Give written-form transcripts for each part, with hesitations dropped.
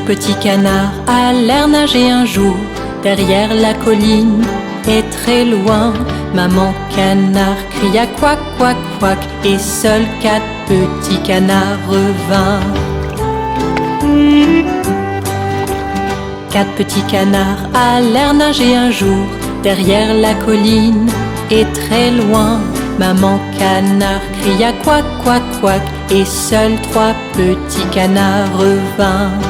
petit canard allèrent nager un jour derrière la colline et très loin. Maman canard cria couac, couac, couac, et seuls 4 petits canards revinrent. 4 petits canards allèrent nager un jour derrière la colline et très loin. Maman canard cria couac, couac, couac, et seuls 3 petits canards revinrent.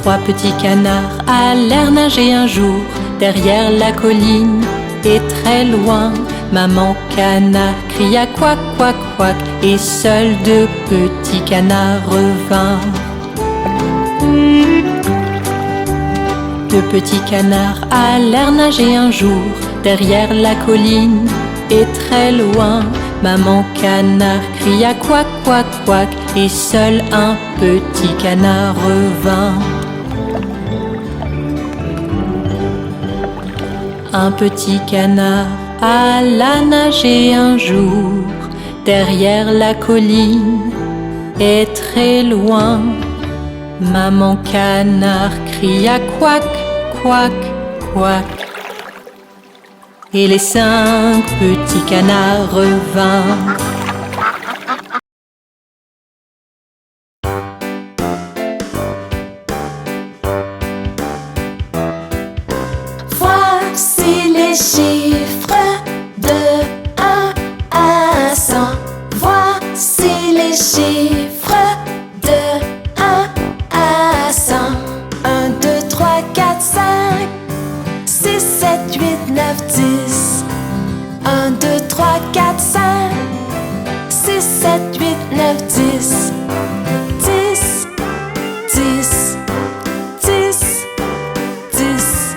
3 petits canards allèrent nager un jour derrière la colline et très loin. Maman canard cria couac, couac, couac, et seuls 2 petits canards revinrent. 2 petits canards allèrent nager un jour derrière la colline et très loin. Maman canard cria couac, couac, couac, et seul un petit canard revint. Un petit canard alla nager un jour derrière la colline et très loin. Maman canard cria couac, couac, couac, et les 5 petits canards revinrent. Voici les chiffres de 1 à 100. Voici les chiffres de 1 à 100. 1, 2, 3, 4, 5, 6, 7, 8, 9, 10. 1, 2, 3, 4, 5, 6, 7, 8, 9, 10. 10, 10, 10, 10.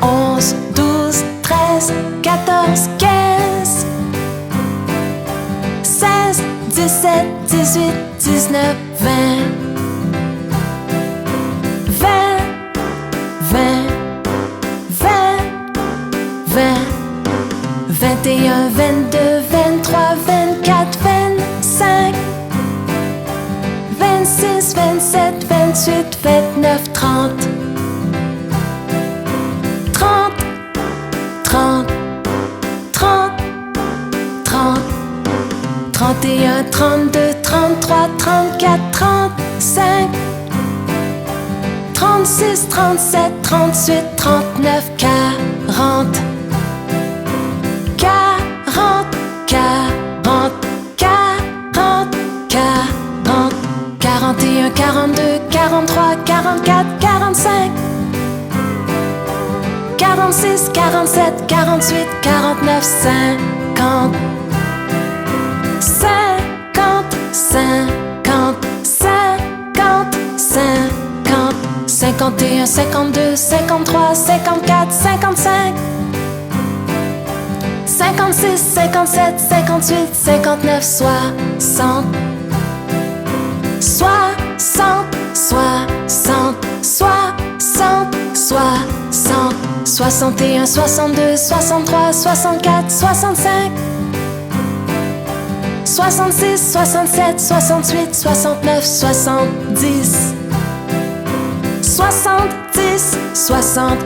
11, 12, 13, 14, 15, 16, 17, 18, 19, 20. 20, 20, 20, 20. 21, 22, 23, 24, 25, 26, 27, 28, 29, 30. 30, 30, 30, 30. 31, 32, 33, 34, 35, 36, 37, 38, 39, 40. 40, 40, 40, 40. 41, 42, 43, 44, 45, 46, 47, 48, 49, 50. 50, 50, 50, 50. 51, 52, 53, 54, 55, 56, 57, 58, 59, 60. 60, 60, 60, 60. 61, 62, 63, 64, 65, 66, 67, 68, 69, 70. 70, 70,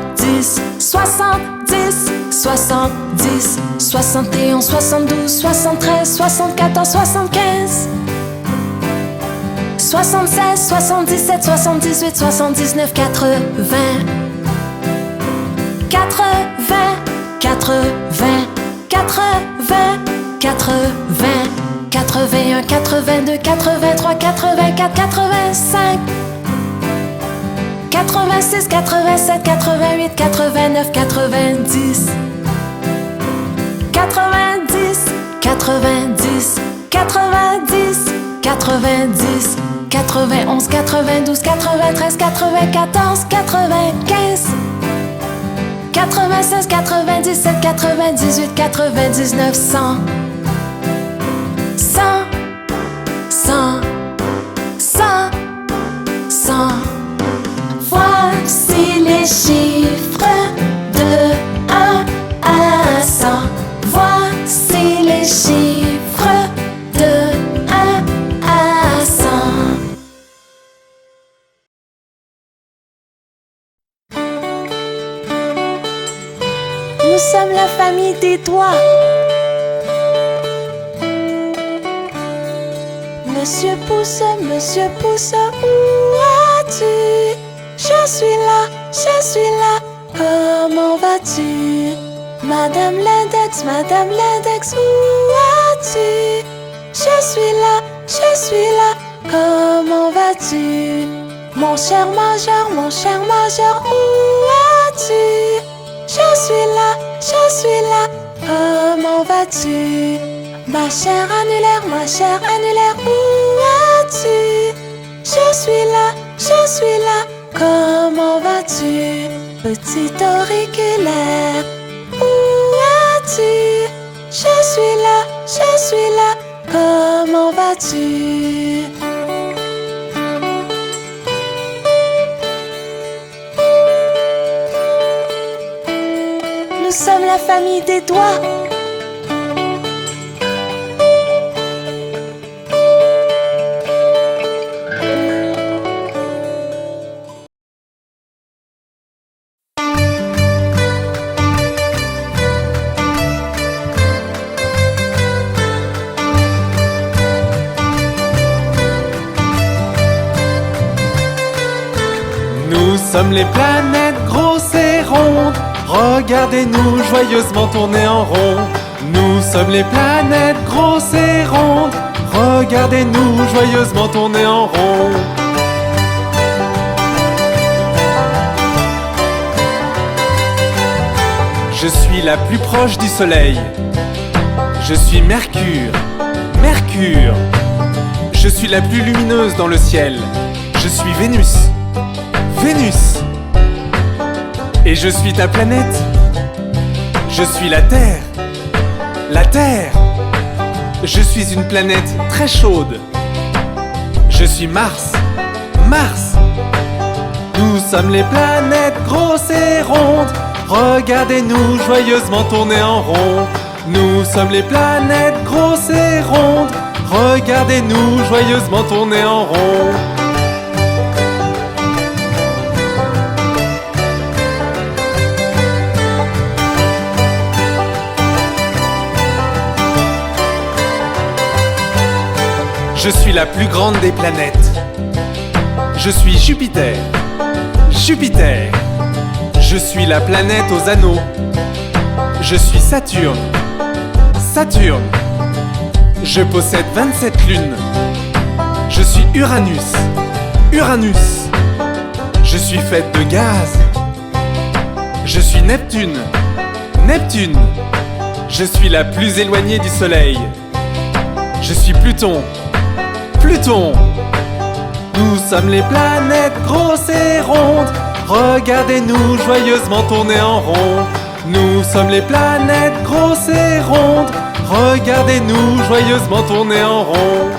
70, 70. 71, 72, 73, 74, 75, 76, 77, 78, 79, 80. 80, 80, 80, 80. 81, 82, 83, 84, 85, 86, 87, 88, 89, 90. 90, 90, 90, 90. 91, 92, 93, 94, 95, 96, 97, 98, 99, 100. 100, 100, 100, 100. Voici les chiffres de 1 à 100. Voici les chiffres de 1 à 100. famille des doigts. Monsieur Pouce, où as-tu? Je suis là, comment vas-tu? Madame l'index, où as-tu? Je suis là, comment vas-tu? Mon cher major, où as-tu? Je suis là, comment vas-tu? Ma chère annulaire, où as-tu? Je suis là, comment vas-tu? Petit auriculaire, où as-tu? Je suis là, comment vas-tu? Nous sommes la famille des doigts. Nous sommes les planètes grosses et rondes. Regardez-nous joyeusement tourner en rond. Nous sommes les planètes grosses et rondes. Regardez-nous joyeusement tourner en rond. Je suis la plus proche du soleil. Je suis Mercure. Je suis la plus lumineuse dans le ciel. Je suis Vénus. Et je suis ta planète. Je suis la Terre. Je suis une planète très chaude. Je suis Mars. Nous sommes les planètes grosses et rondes. Regardez-nous joyeusement tourner en rond. Nous sommes les planètes grosses et rondes. Regardez-nous joyeusement tourner en rond. Je suis la plus grande des planètes. Je suis Jupiter. Je suis la planète aux anneaux. Je suis Saturne. Je possède 27 lunes. Je suis Uranus. Je suis faite de gaz. Je suis Neptune. Je suis la plus éloignée du Soleil. Je suis Pluton. Nous sommes les planètes grosses et rondes. Regardez-nous joyeusement tourner en rond. Nous sommes les planètes grosses et rondes. Regardez-nous joyeusement tourner en rond.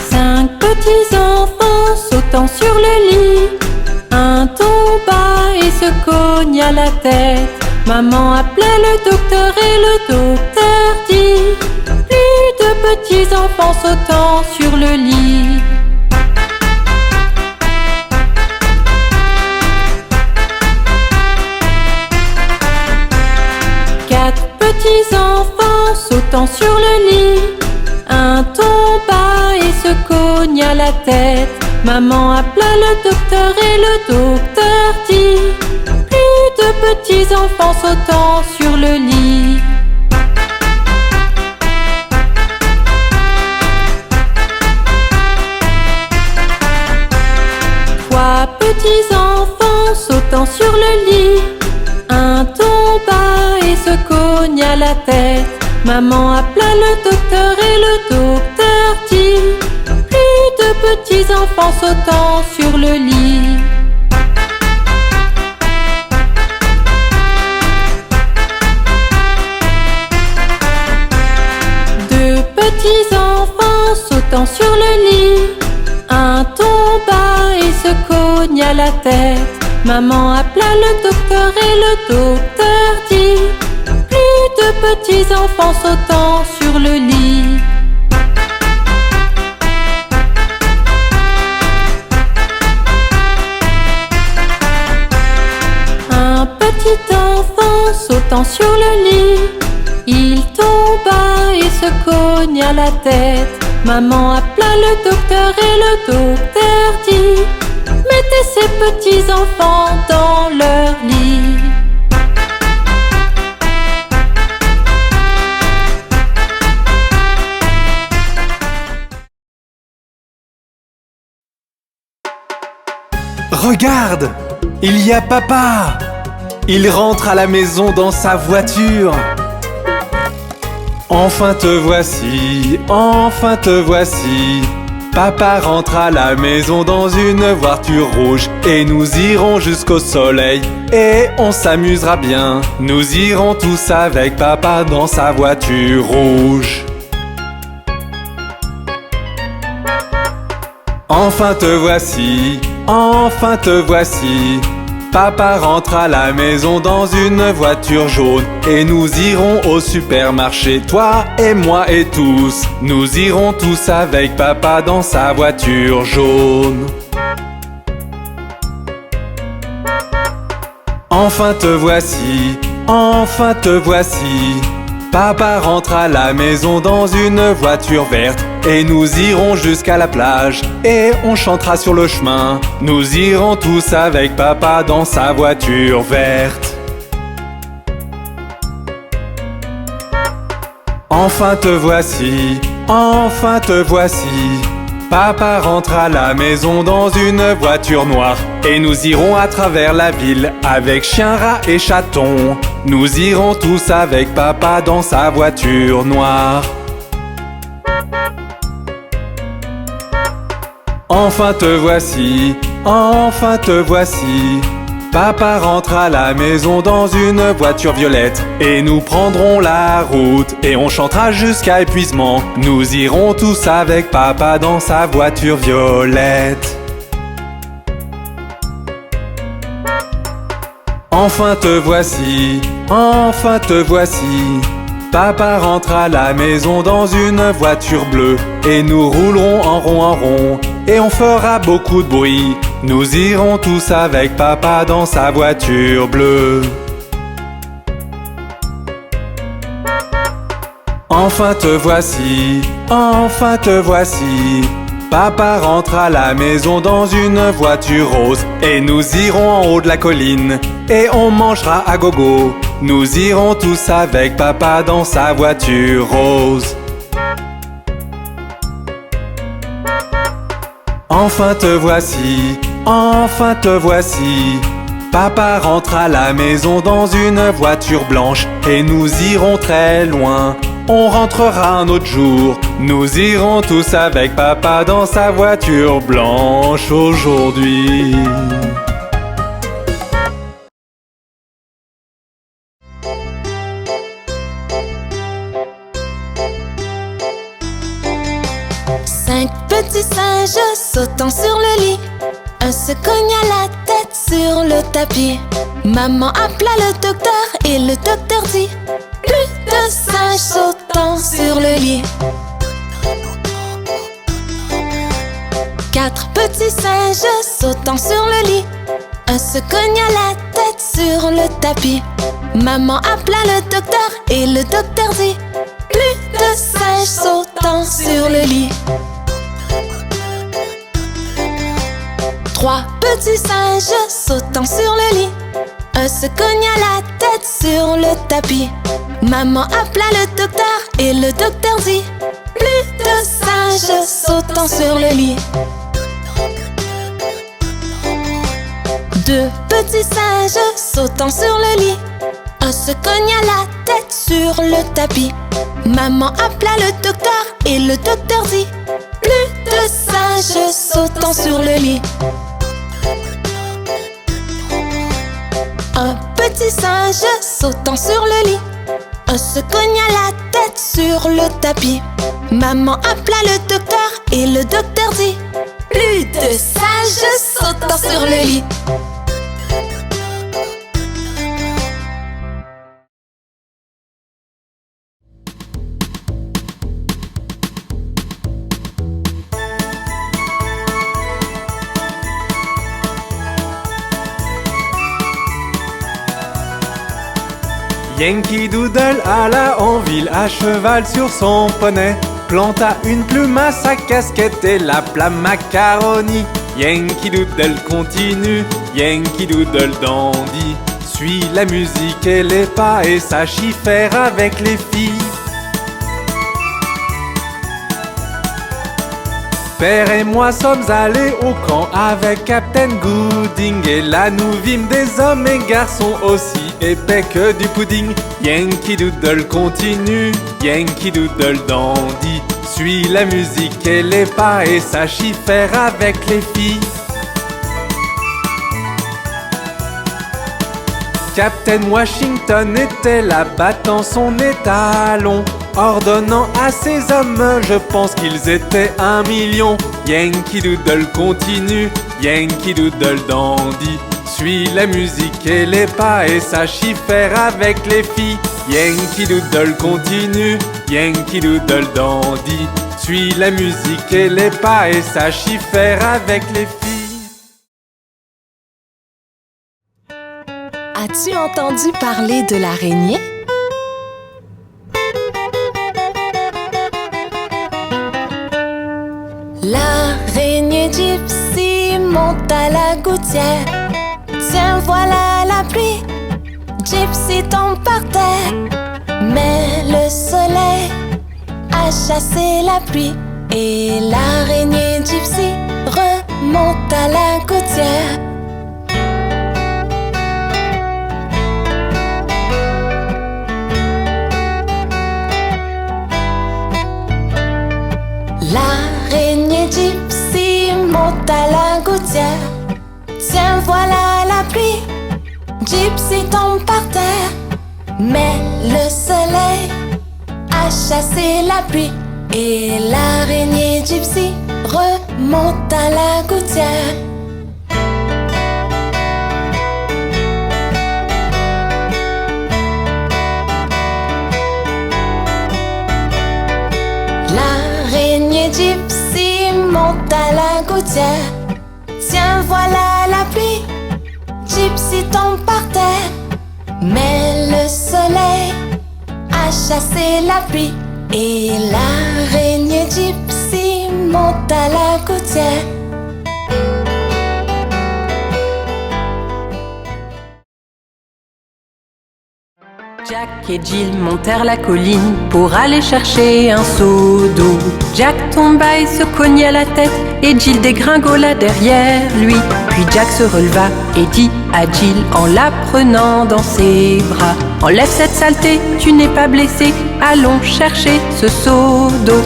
Cinq petits enfants sautant sur le lit. Un tomba et se cogna la tête. Maman appelait le docteur et le docteur dit: plus de petits enfants sautant sur le lit. Quatre petits enfants sautant sur le lit. Un tomba et se cogna la tête. Maman appela le docteur et le docteur dit: plus de petits enfants sautant sur le lit. Trois petits enfants sautant sur le lit. Un tomba et se cogna la tête. Maman appela le docteur et le docteur dit: plus de petits enfants sautant sur le lit. Deux petits enfants sautant sur le lit. Un tomba et se cogna la tête. Maman appela le docteur et le docteur dit: plus de petits enfants sautant sur le lit. sautant sur le lit. Il tomba et se cogna la tête. Maman appela le docteur et le docteur dit: mettez ces petits enfants dans leur lit. Regarde, il y a papa. Il rentre à la maison dans sa voiture. Enfin te voici, enfin te voici. Papa rentre à la maison dans une voiture rouge. Et nous irons jusqu'au soleil et on s'amusera bien. Nous irons tous avec papa dans sa voiture rouge. Enfin te voici, enfin te voici. Papa rentre à la maison dans une voiture jaune. Et nous irons au supermarché, toi et moi et tous. Nous irons tous avec papa dans sa voiture jaune. Enfin te voici, enfin te voici. Papa rentre à la maison dans une voiture verte. Et nous irons jusqu'à la plage et on chantera sur le chemin. Nous irons tous avec papa dans sa voiture verte. Enfin te voici, enfin te voici. Papa rentre à la maison dans une voiture noire. Et nous irons à travers la ville avec chien, rat et chaton. Nous irons tous avec papa dans sa voiture noire. Enfin te voici, enfin te voici. Papa rentre à la maison dans une voiture violette. Et nous prendrons la route et on chantera jusqu'à épuisement. Nous irons tous avec papa dans sa voiture violette. Enfin te voici, enfin te voici. Papa rentre à la maison dans une voiture bleue. Et nous roulerons en rond et on fera beaucoup de bruit. Nous irons tous avec papa dans sa voiture bleue. Enfin te voici, enfin te voici. Papa rentre à la maison dans une voiture rose. Et nous irons en haut de la colline et on mangera à gogo. Nous irons tous avec papa dans sa voiture rose. Enfin te voici, enfin te voici. Papa rentre à la maison dans une voiture blanche. Et nous irons très loin, on rentrera un autre jour. Nous irons tous avec papa dans sa voiture blanche aujourd'hui. Cinq petits singes sautant sur le lit. Un se cogna la tête sur le tapis. Maman appela le docteur et le docteur dit: plus de singes sautant sur le lit. Quatre petits singes sautant sur le lit. Un se cogna la tête sur le tapis. Maman appela le docteur et le docteur dit: plus de singes sautant sur le lit. Trois petits singes sautant sur le lit. Un se cogna la tête sur le tapis. Maman appela le docteur et le docteur dit: plus de singes sautant sur le lit. Deux petits singes sautant sur le lit. Un se cogna la tête sur le tapis. Maman appela le docteur et le docteur dit: plus de singes sautant sur le lit. Un petit singe sautant sur le lit. Un se cogna la tête sur le tapis. Maman appela le docteur et le docteur dit: plus de singes sautant sur le lit. Yankee Doodle alla en ville à cheval sur son poney, planta une plume à sa casquette et l'appela Macaroni. Yankee Doodle continue, Yankee Doodle dandy, suis la musique et les pas et sache y faire avec les filles. Père et moi sommes allés au camp avec Captain Gooding, et là nous vîmes des hommes et garçons aussi épais que du pudding. Yankee Doodle continue, Yankee Doodle dandy, suis la musique et les pas et sache y faire avec les filles. Captain Washington était là battant son étalon, ordonnant à ses hommes, je pense qu'ils étaient 1 million. Yankee Doodle continue, Yankee Doodle dandy, suis la musique et les pas et sache y faire avec les filles. Yankee Doodle continue, Yankee Doodle dandy, suis la musique et les pas et sache y faire avec les filles. As-tu entendu parler de l'araignée? L'araignée Gypsy monte à la gouttière. Tiens, voilà la pluie. Gypsy tombe par terre. Mais le soleil a chassé la pluie et l'araignée Gypsy remonte à la gouttière. L'araignée Gypsy monte à la gouttière. Tiens, voilà la pluie. Gypsy tombe par terre. Mais le soleil a chassé la pluie et l'araignée Gypsy remonte à la gouttière. L'araignée Gypsy monte à la gouttière. Tiens, voilà la pluie. Gypsy tombe par terre. Mais le soleil a chassé la pluie et l'araignée Gypsy monte à la gouttière. Jack et Jill montèrent la colline pour aller chercher un seau d'eau. Jack tomba et se cogna la tête et Jill dégringola derrière lui. Puis Jack se releva et dit à Jill en la prenant dans ses bras: enlève cette saleté, tu n'es pas blessé, allons chercher ce seau d'eau.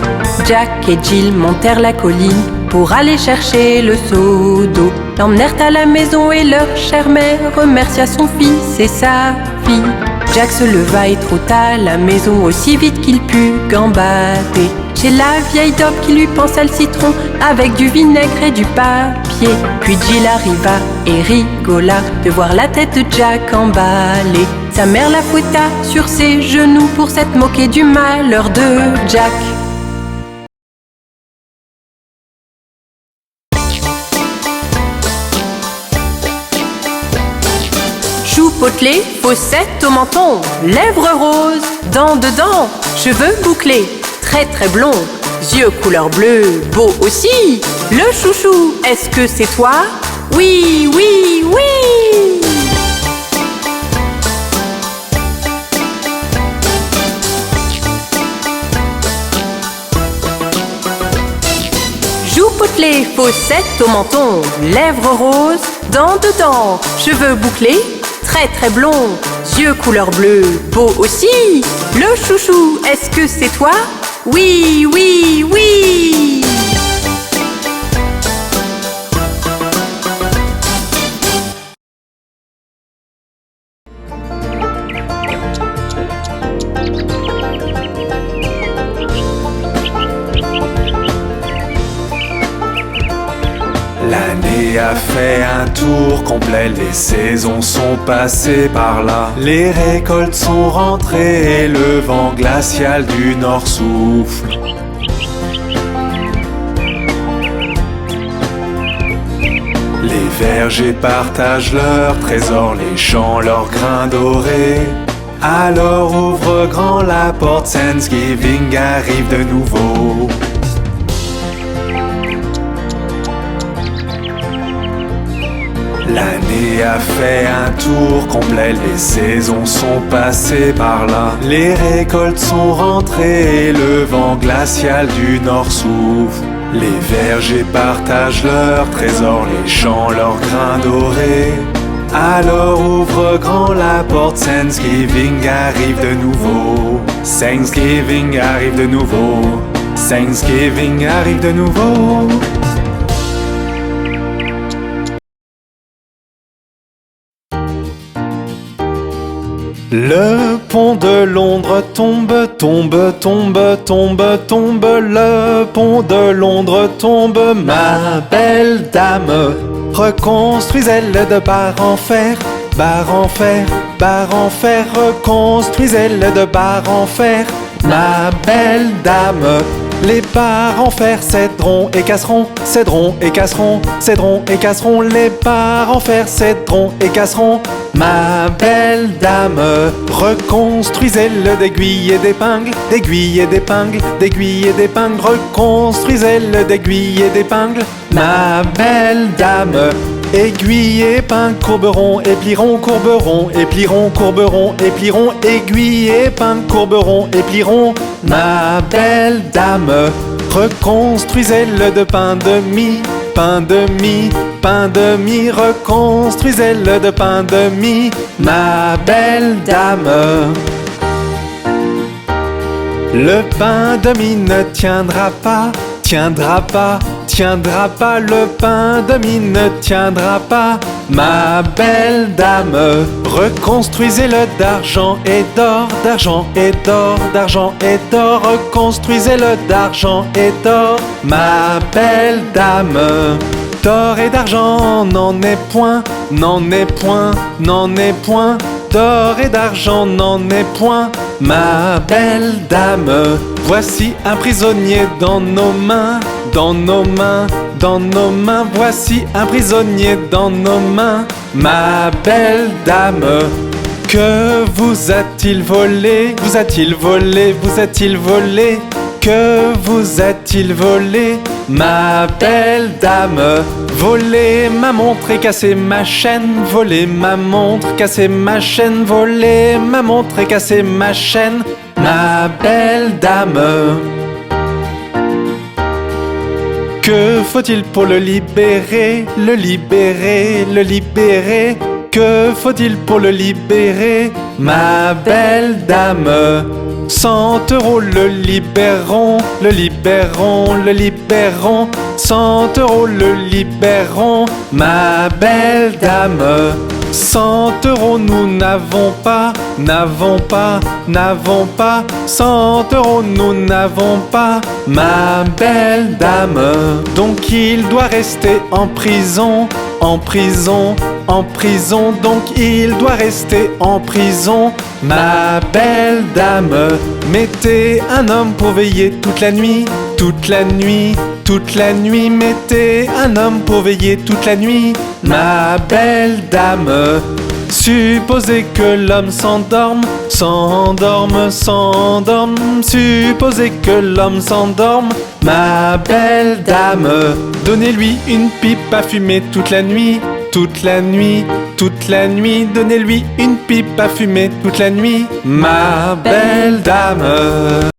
Jack et Jill montèrent la colline pour aller chercher le seau d'eau. L'emmenèrent à la maison et leur chère mère remercia son fils et sa fille. Jack se leva et trota à la maison aussi vite qu'il put gambader. Chez la vieille daube qui lui pansa le citron avec du vinaigre et du papier. Puis Jill arriva et rigola de voir la tête de Jack emballée. Sa mère la fouetta sur ses genoux pour s'être moquée du malheur de Jack. Joues potelées, fossettes au menton, lèvres roses, dents dedans, cheveux bouclés, très très blond, yeux couleur bleue, beau aussi. Le chouchou, est-ce que c'est toi? Oui, oui, oui! Joues potelées, fossettes au menton, lèvres roses, dents dedans, cheveux bouclés, très très blond, yeux couleur bleue, beau aussi. Le chouchou, est-ce que c'est toi? Oui, oui, oui! L'année a fait un tour complet, les saisons sont passées par là. Les récoltes sont rentrées et le vent glacial du nord souffle. Les vergers partagent leurs trésors, les champs leurs grains dorés. Alors ouvre grand la porte, Thanksgiving arrive de nouveau. L'année a fait un tour complet, les saisons sont passées par là. Les récoltes sont rentrées et le vent glacial du nord souffle. Les vergers partagent leurs trésors, les champs leurs grains dorés. Alors ouvre grand la porte, Thanksgiving arrive de nouveau. Thanksgiving arrive de nouveau. Thanksgiving arrive de nouveau. Le pont de Londres tombe, tombe, tombe, tombe, tombe. Le pont de Londres tombe, ma belle dame. Reconstruisez-le de barre en fer, barre en fer, barre en fer. Reconstruisez-le de barre en fer, ma belle dame. Les barres en fer céderont et casseront, céderont et casseront, céderont et casseront. Les barres en fer céderont et casseront, ma belle dame. Reconstruisez-le d'aiguilles et d'épingles, d'aiguilles et d'épingles, d'aiguilles et d'épingles. Reconstruisez-le d'aiguilles et d'épingles, ma belle dame. Aiguilles et épingles courberont et plieront, courberont et plieront, courberont et plieront. Aiguilles et épingles courberont et plieront, ma belle dame. Reconstruisez-le de pain de mie, pain de mie, pain de mie. Reconstruisez-le de pain de mie, ma belle dame. Le pain de mie ne tiendra pas, tiendra pas, tiendra pas. Le pain de mie ne tiendra pas, ma belle dame. Reconstruisez-le d'argent et d'or, d'argent et d'or, d'argent et d'or. Reconstruisez-le d'argent et d'or, ma belle dame. D'or et d'argent n'en est point, n'en est point, n'en est point. D'or et d'argent n'en est point, ma belle dame. Voici un prisonnier dans nos mains, dans nos mains, dans nos mains. Voici un prisonnier dans nos mains, ma belle dame. Que vous a-t-il volé? Vous a-t-il volé? Vous a-t-il volé? Que vous a-t-il volé, ma belle dame? Voler ma montre et casser ma chaîne, voler ma montre, casser ma chaîne, voler ma montre et casser ma chaîne, ma belle dame. Que faut-il pour le libérer, le libérer, le libérer? Que faut-il pour le libérer, ma belle dame? 100 € le libéreront, le libéreront, le libéreront. 100 € le libéreront, ma belle dame. 100 € nous n'avons pas, n'avons pas, n'avons pas. 100 € nous n'avons pas, ma belle dame. Donc il doit rester en prison, en prison, en prison. Donc il doit rester en prison, ma belle dame. Mettez un homme pour veiller toute la nuit, toute la nuit, toute la nuit. Mettez un homme pour veiller toute la nuit, ma belle dame. Supposez que l'homme s'endorme, s'endorme, s'endorme. Supposez que l'homme s'endorme, ma belle dame. Donnez-lui une pipe à fumer toute la nuit, toute la nuit, toute la nuit. Donnez-lui une pipe à fumer toute la nuit, ma belle dame.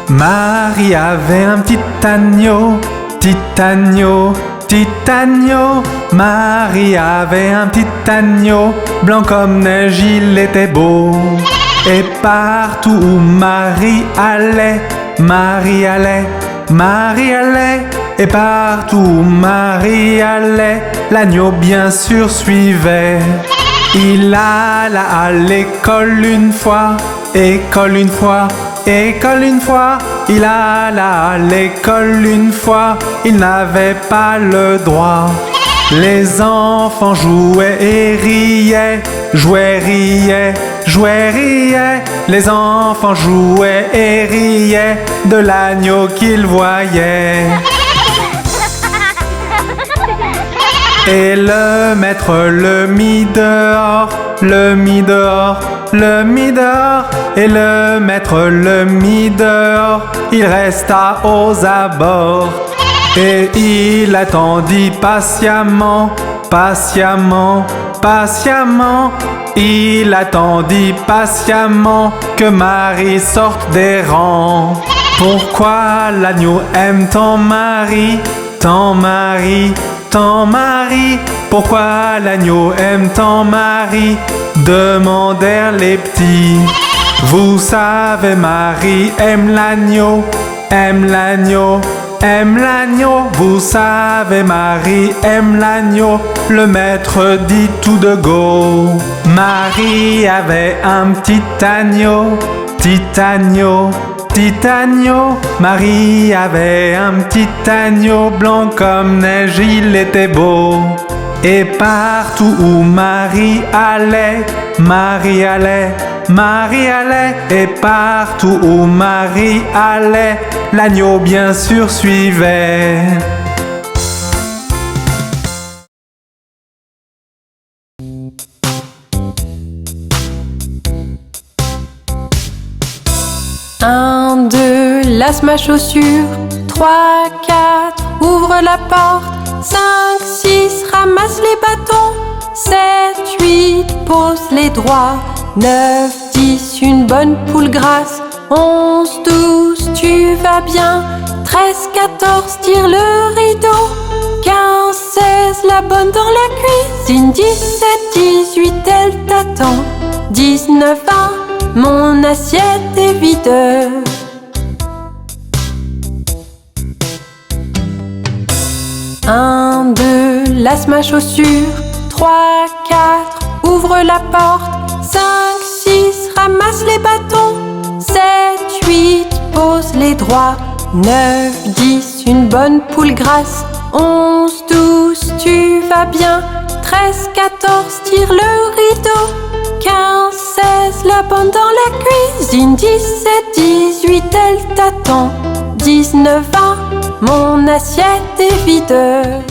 Marie avait un petit agneau, petit agneau, petit agneau. Marie avait un petit agneau, blanc comme neige, il était beau. Et partout où Marie allait, Marie allait, Marie allait. Et partout où Marie allait, l'agneau bien sûr suivait. Il alla à l'école une fois, école une fois, école une fois. Il alla à l'école une fois, il n'avait pas le droit. Les enfants jouaient et riaient, jouaient, riaient, jouaient, riaient. Les enfants jouaient et riaient de l'agneau qu'ils voyaient. Et le maître le mit dehors, le mit dehors, le mit dehors. Et le maître le mit dehors, il resta aux abords. Et il attendit patiemment, patiemment, patiemment. Il attendit patiemment que Marie sorte des rangs. Pourquoi l'agneau aime tant Marie, tant Marie, tant Marie? Pourquoi l'agneau aime tant Marie? Demandèrent les petits. Vous savez, Marie aime l'agneau, aime l'agneau, aime l'agneau. Vous savez, Marie aime l'agneau. Le maître dit tout de go. Marie avait un petit agneau, petit agneau, petit agneau. Marie avait un petit agneau blanc comme neige, il était beau. Et partout où Marie allait, Marie allait, Marie allait. Et partout où Marie allait, l'agneau bien sûr suivait. Un, deux, lasse ma chaussure. 3, 4, ouvre la porte. 5, 6, ramasse les bâtons. 7, 8, pose les droits. 9, 10, une bonne poule grasse. 11, 12, tu vas bien. 13, 14, tire le rideau. 15, 16, la bonne dans la cuisine. 17, 18, elle t'attend. 19, 20, mon assiette est vide. 1, 2, lasse ma chaussure. 3, 4, ouvre la porte. 5, 6, ramasse les bâtons. 7, 8, pose les droits. 9, 10, une bonne poule grasse. 11, 12, tu vas bien. 13, 14, tire le rideau. 15, 16, la bonne dans la cuisine. 17, 18, elle t'attend. 19, 20, mon assiette est vide.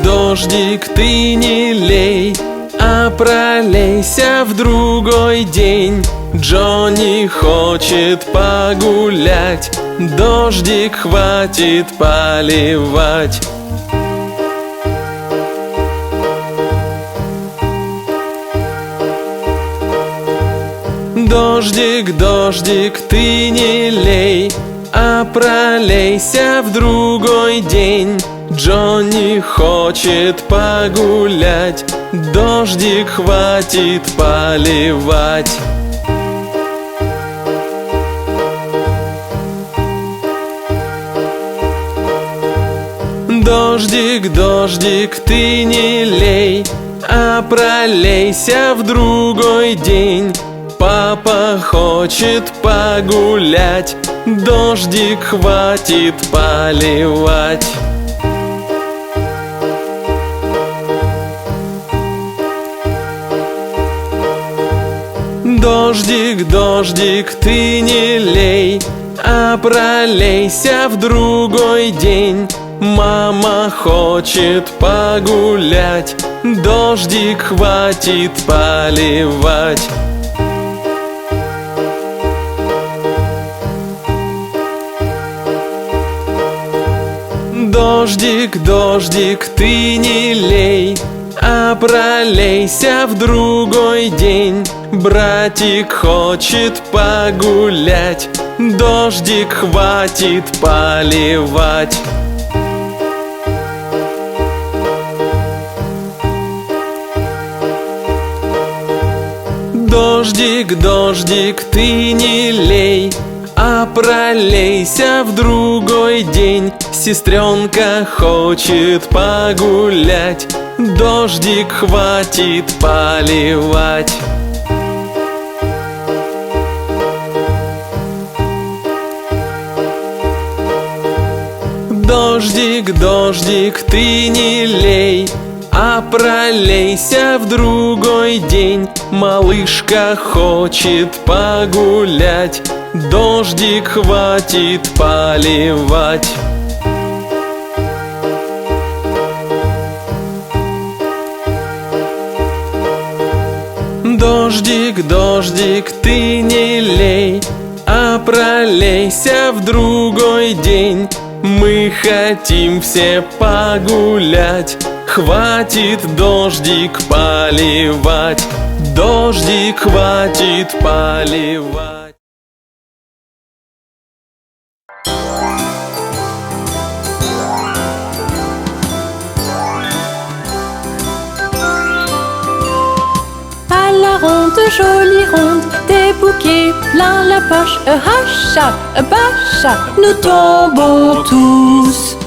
Дождик, ты не лей, а пролейся в другой день. Джонни хочет погулять, дождик, хватит поливать. Дождик, ты не лей, а пролейся в другой день. Джонни хочет погулять, дождик, хватит поливать. Дождик, ты не лей, а пролейся в другой день. Папа хочет погулять, дождик, хватит поливать. Дождик, ты не лей, а пролейся в другой день. Мама хочет погулять, дождик, хватит поливать. Дождик, ты не лей, а пролейся в другой день. Братик хочет погулять, дождик, хватит поливать. Дождик, ты не лей, а пролейся в другой день. Сестренка хочет погулять, дождик, хватит поливать. Дождик, дождик, ты не лей, а пролейся в другой день. Малышка хочет погулять, дождик хватит поливать. Дождик, дождик, ты не лей, а пролейся в другой день. Мы хотим все погулять, хватит дождик поливать. Дождик хватит поливать. À la ronde, jolie ronde, des bouquets plein la poche. Hacha, bacha, nous tombons tous.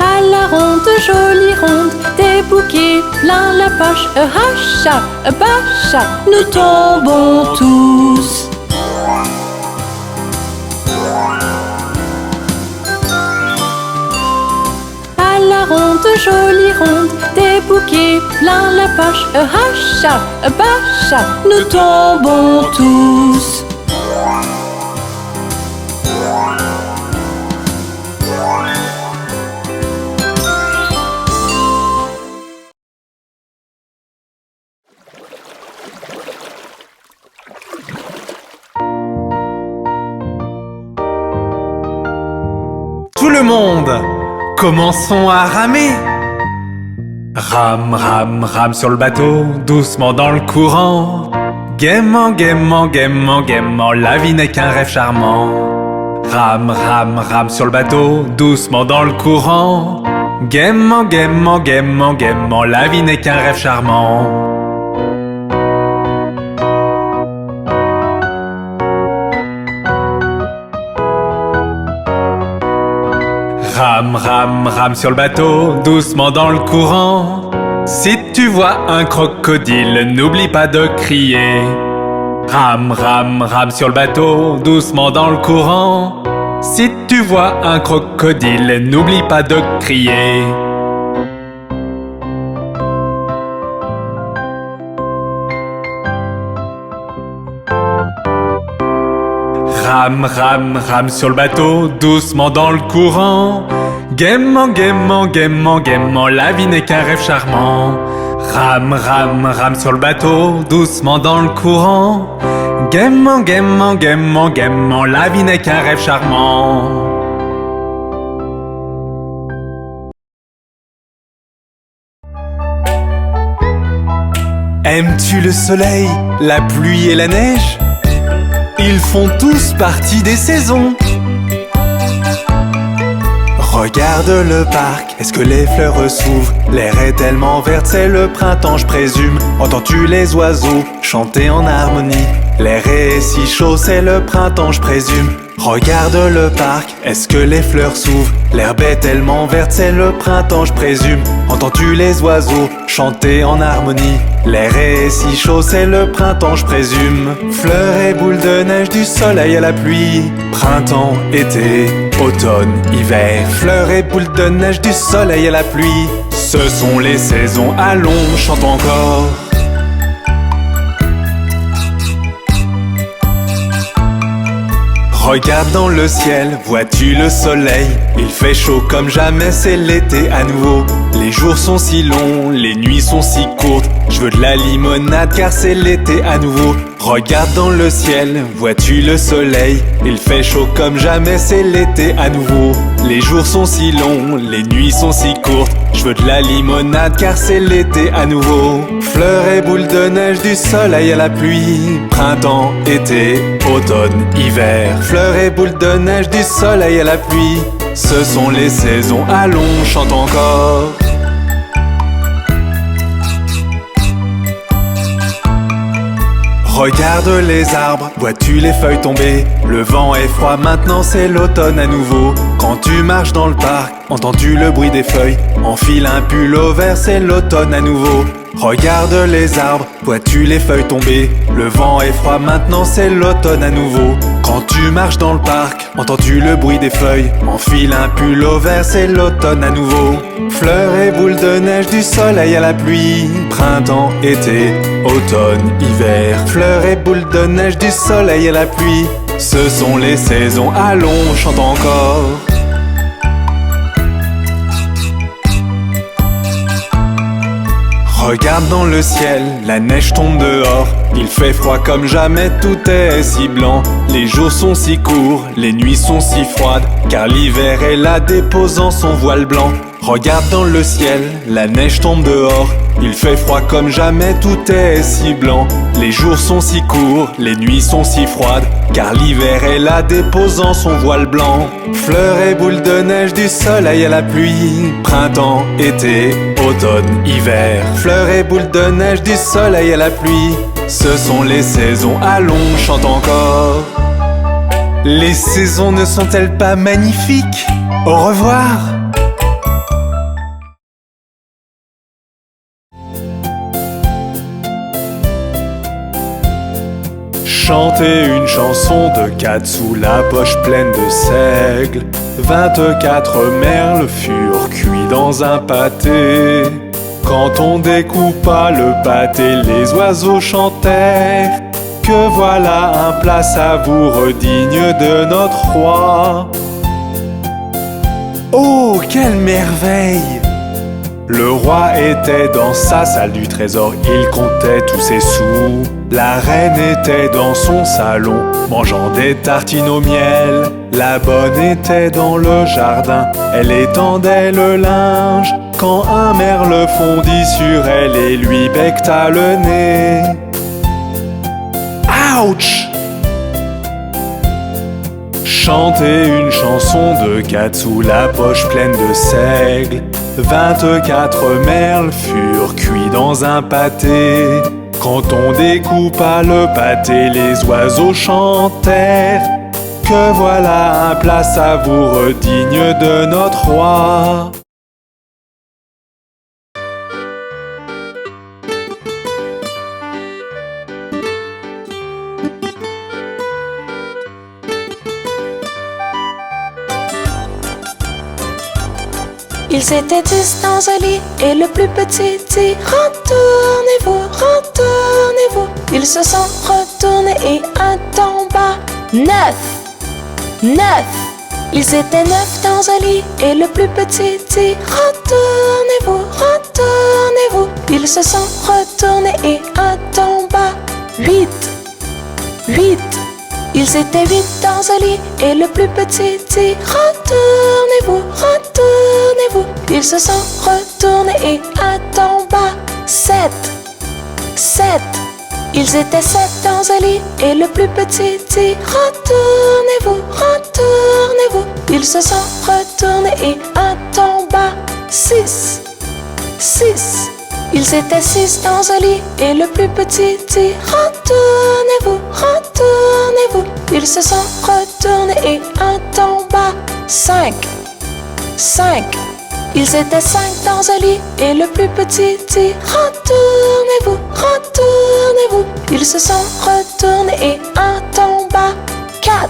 À la ronde, jolie ronde, des bouquets plein la poche. Hacha, bacha, nous tombons tous. À la ronde, jolie ronde, des bouquets plein la poche. Hacha, bacha, nous tombons tous. Tout le monde, commençons à ramer. Rame, rame, rame sur le bateau, doucement dans le courant. Gaiement, gaiement, gaiement, gaiement, la vie n'est qu'un rêve charmant. Rame, rame, rame sur le bateau, doucement dans le courant. Gaiement, gaiement, gaiement, gaiement, la vie n'est qu'un rêve charmant. Rame, rame, rame sur le bateau, doucement dans le courant. Si tu vois un crocodile, n'oublie pas de crier. Rame, rame, rame sur le bateau, doucement dans le courant. Si tu vois un crocodile, n'oublie pas de crier. Rame, rame, rame sur le bateau, doucement dans le courant. Gaiement, gaiement, gaiement, gaiement, la vie n'est qu'un rêve charmant. Rame, rame, rame sur le bateau, doucement dans le courant. Gaiement, gaiement, gaiement, gaiement, la vie n'est qu'un rêve charmant. Aimes-tu le soleil, la pluie et la neige? Ils font tous partie des saisons. Regarde le parc, est-ce que les fleurs s'ouvrent? L'air est tellement vert, c'est le printemps, je présume. Entends-tu les oiseaux chanter en harmonie? L'air est si chaud, c'est le printemps, je présume. Regarde le parc, est-ce que les fleurs s'ouvrent? L'herbe est tellement verte, c'est le printemps, je présume. Entends-tu les oiseaux chanter en harmonie? L'air est si chaud, c'est le printemps, je présume. Fleurs et boules de neige, du soleil à la pluie. Printemps, été, automne, hiver. Fleurs et boules de neige, du soleil à la pluie. Ce sont les saisons, allons, chantons encore. Regarde dans le ciel, vois-tu le soleil? Il fait chaud comme jamais, c'est l'été à nouveau. Les jours sont si longs, les nuits sont si courtes. Je veux de la limonade car c'est l'été à nouveau. Regarde dans le ciel, vois-tu le soleil? Il fait chaud comme jamais, c'est l'été à nouveau. Les jours sont si longs, les nuits sont si courtes. Je veux de la limonade car c'est l'été à nouveau. Fleurs et boules de neige, du soleil à la pluie. Printemps, été, automne, hiver. Fleurs et boules de neige, du soleil à la pluie. Ce sont les saisons, allons, chante encore. Regarde les arbres, vois-tu les feuilles tomber? Le vent est froid, maintenant c'est l'automne à nouveau. Quand tu marches dans le parc, entends-tu le bruit des feuilles? Enfile un pull au vert, c'est l'automne à nouveau. Regarde les arbres, vois-tu les feuilles tomber? Le vent est froid, maintenant c'est l'automne à nouveau. Quand tu marches dans le parc, entends-tu le bruit des feuilles? Enfile un pull au vert, c'est l'automne à nouveau. Fleurs et boules de neige, du soleil à la pluie. Printemps, été, automne, hiver. Fleurs et boules de neige, du soleil à la pluie. Ce sont les saisons, allons, chante encore. Regarde dans le ciel, la neige tombe dehors. Il fait froid comme jamais, tout est si blanc. Les jours sont si courts, les nuits sont si froides, car l'hiver est là déposant son voile blanc. Regarde dans le ciel, la neige tombe dehors. Il fait froid comme jamais, tout est si blanc. Les jours sont si courts, les nuits sont si froides, car l'hiver est là déposant son voile blanc. Fleurs et boules de neige, du soleil à la pluie. Printemps, été, automne, hiver. Fleurs et boules de neige, du soleil à la pluie. Ce sont les saisons, allons, chante encore. Les saisons ne sont-elles pas magnifiques? Au revoir! Chanter une chanson de 4 sous la poche pleine de seigle. 24 merles furent cuits dans un pâté. Quand on découpa le pâté, les oiseaux chantèrent que voilà un plat savoureux digne de notre roi. Oh, quelle merveille! Le roi était dans sa salle du trésor, il comptait tous ses sous. La reine était dans son salon, mangeant des tartines au miel. La bonne était dans le jardin, elle étendait le linge, quand un merle fondit sur elle et lui becqueta le nez. Ouch! Chanter une chanson de 4 sous la poche pleine de seigle. 24 merles furent cuits dans un pâté. Quand on découpa le pâté, les oiseaux chantèrent que voilà un plat savoureux digne de notre roi. Ils étaient 10 dans un lit et le plus petit dit retournez-vous, retournez-vous. Ils se sont retournés et un tomba. 9. Ils étaient 9 dans un lit et le plus petit dit retournez-vous, retournez-vous. Ils se sont retournés et un tomba. 8. Ils étaient 8 dans un lit et le plus petit dit retournez-vous, retournez-vous. Ils se sont retournés et un tomba. 7. Ils étaient 7 dans un lit et le plus petit dit retournez-vous, retournez-vous. Ils se sont retournés et un tomba. 6. Ils étaient 6 dans un lit et le plus petit dit retournez-vous, retournez-vous. Ils se sont retournés et un tomba. 5. Ils étaient 5 dans un lit et le plus petit dit retournez-vous, retournez-vous. Ils se sont retournés et un tomba. 4.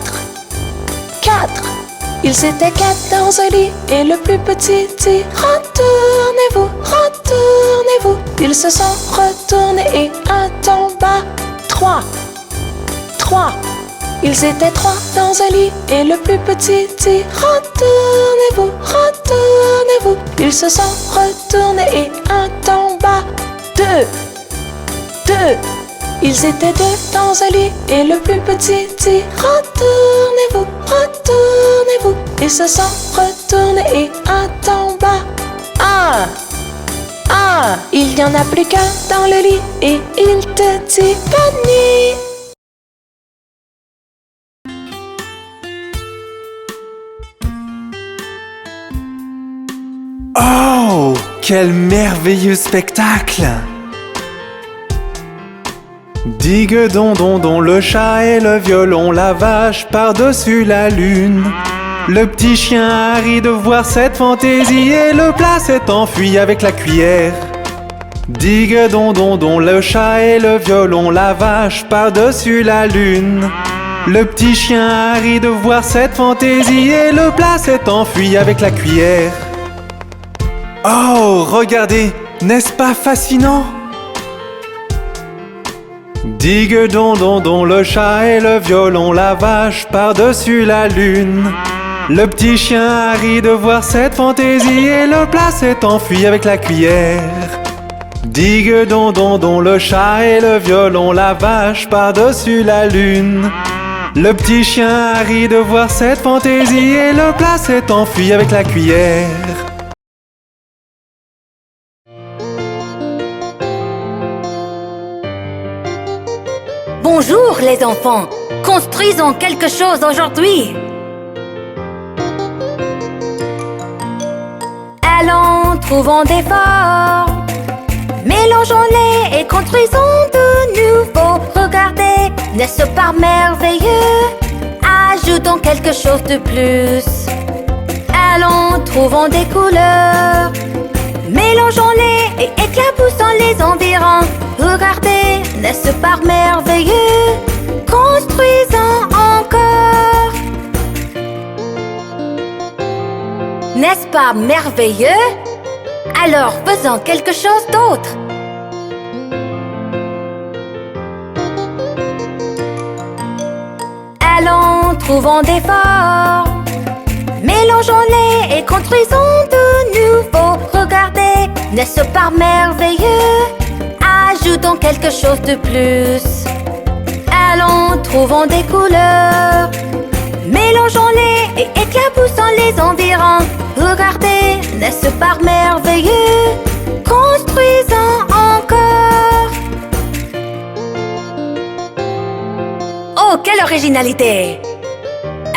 Ils étaient 4 dans un lit et le plus petit dit retournez-vous, retournez-vous. Ils se sont retournés et un tomba. 3. Ils étaient 3 dans un lit et le plus petit dit retournez-vous, retournez-vous. Ils se sont retournés et un tomba. 2. Ils étaient 2 dans un lit et le plus petit dit retournez-vous, retournez-vous. Ils se sont retournés et un tomba. 1. Il n'y en a plus qu'un dans le lit et il te dit bonne nuit. Oh, quel merveilleux spectacle! Digue don don don, le chat et le violon, la vache par-dessus la lune. Le petit chien a ri de voir cette fantaisie et le plat s'est enfui avec la cuillère. Digue don don don, le chat et le violon, la vache par-dessus la lune. Le petit chien a ri de voir cette fantaisie et le plat s'est enfui avec la cuillère. Oh, regardez, n'est-ce pas fascinant? Digue don don don, le chat et le violon, la vache par-dessus la lune. Le petit chien a ri de voir cette fantaisie et le plat s'est enfui avec la cuillère. Digue don don don, le chat et le violon, la vache par-dessus la lune. Le petit chien a ri de voir cette fantaisie et le plat s'est enfui avec la cuillère. Bonjour les enfants, construisons quelque chose aujourd'hui. Allons, trouvons des formes, mélangeons-les et construisons de nouveau. Regardez, n'est-ce pas merveilleux? Ajoutons quelque chose de plus. Allons, trouvons des couleurs, mélangeons-les et éclaboussons les environs. Regardez, n'est-ce pas merveilleux? Construisons encore. N'est-ce pas merveilleux? Alors faisons quelque chose d'autre. Allons, trouvons des formes, mélangeons-les et construisons de nouveau. Regardez, n'est-ce pas merveilleux? Ajoutons quelque chose de plus. Allons, trouvons des couleurs, mélangeons-les et éclaboussons les environs. Regardez, n'est-ce pas merveilleux? Construisons encore. Oh, quelle originalité!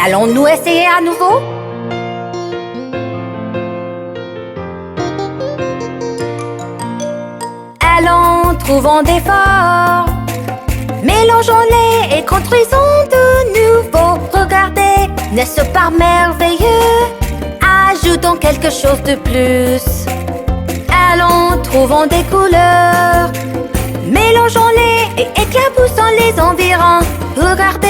Allons-nous essayer à nouveau? Allons, trouvons des formes, mélangeons-les et construisons de nouveau. Regardez, n'est-ce pas merveilleux? Ajoutons quelque chose de plus. Allons, trouvons des couleurs, mélangeons-les et éclaboussons les environs. Regardez,